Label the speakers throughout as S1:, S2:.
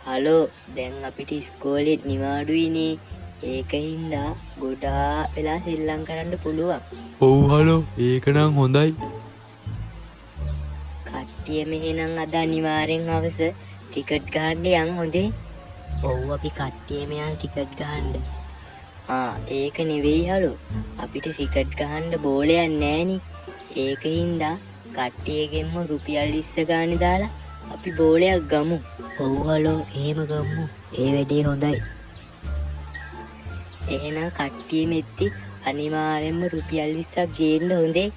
S1: Hello දැන් අපිට ඉස්කෝලෙත් නිවාඩුයිනේ. ඒකින්ද ගොඩාක් වෙලා සෙල්ලම් කරන්න පුළුවන්.
S2: ඔව් හලෝ ඒක නම් හොඳයි.
S1: කට්ටියම එහෙනම් අද අනිවාර්යෙන් හවස ටිකට් ගන්න යන් හොඳේ. ඔව් අපි කට්ටියම යන් ටිකට් ගන්න. ඒක නෙවෙයි හලෝ. අපිට ටිකට් ගන්න බෝලයක් නෑනේ. ඒකින්ද කට්ටියගෙන්ම රුපියල් 20 ගානේ දාලා අපි බෝලයක් ගමු. ඔව් හලෝ එහෙම ගමු. ඒ වැඩේ හොඳයි. එහෙනම් කට්ටියම එක්ටි අනිවාර්යෙන්ම රුපියල් 20ක් ගේන්න හොඳේ.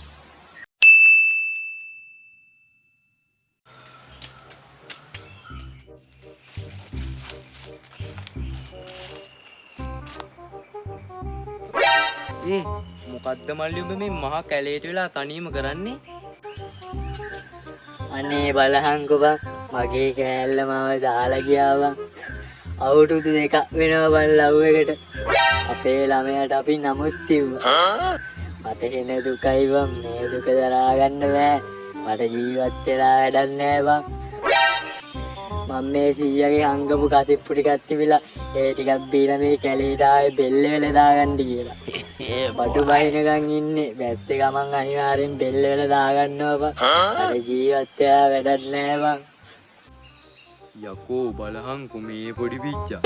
S2: මොකද්ද මල්ලි උඹ මේ මහා කැලේට වෙලා තනියම කරන්නේ?
S1: අනේ බලහන්කෝ බං මගේ කෑල්ල මාව දාලා ගියා බං. අවුරුදු 2ක් වෙනවා බං ලව් එකට. අපේ ළමයාට අපි නමුත් තිබ්බා. මට එන දුකයි බං මේ දුක දරා ගන්න බෑ. මට ජීවත් වෙලා වැඩක් නෑ බං. මම මේ සීයාගේ හංගපු කතිප්පු ටිකක් තිබිලා ඒ ටිකක් බීලා මේ කැලේට ආවේ බෙල්ල වෙල දාගන්න කියලා. බඩු බහිනකන් ඉන්නේ. බැස්සේ ගමන් අනිවාර්යෙන් බෙල්ල වෙල දාගන්නවා බං. අර ජීවත් වෙලා වැඩක් නෑ බං.
S2: යකෝ බලහන්කෝ මේ පොඩි පිච්චා.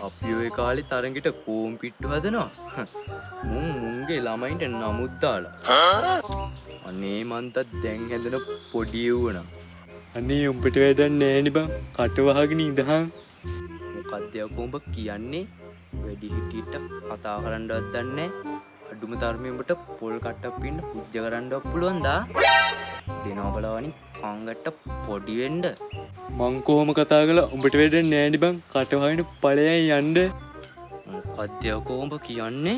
S2: අපි ඔය කාලේ තරඟෙට කෝම් පිට්ටු හදනවා. මුන්ගේ ළමයින්ට නමුත් දාලා. අනේ මන්ට දැන් හැදෙන පොඩි වුණා. අනේ උඹට වැඩක් නෑනේ බං. කට වහගෙන ඉඳහන්. මොකද්ද යකෝ උඹ කියන්නේ? වැඩි හිටියට කතා කරන්නවත් දන්නේ නෑ. අඩුම තරමේ උඹට පොල් කට්ටක් පින්න පුජ්ජ කරන්නවත් පුළුවන් දා. දෙනවා බලවනි අංගට පොඩි වෙන්න. මං කොහොම කතා කළා උඹට වැඩක් නෑනේ බං. කට වහින ඵලයන් යන්න. මොකද්ද යකෝ උඹ කියන්නේ?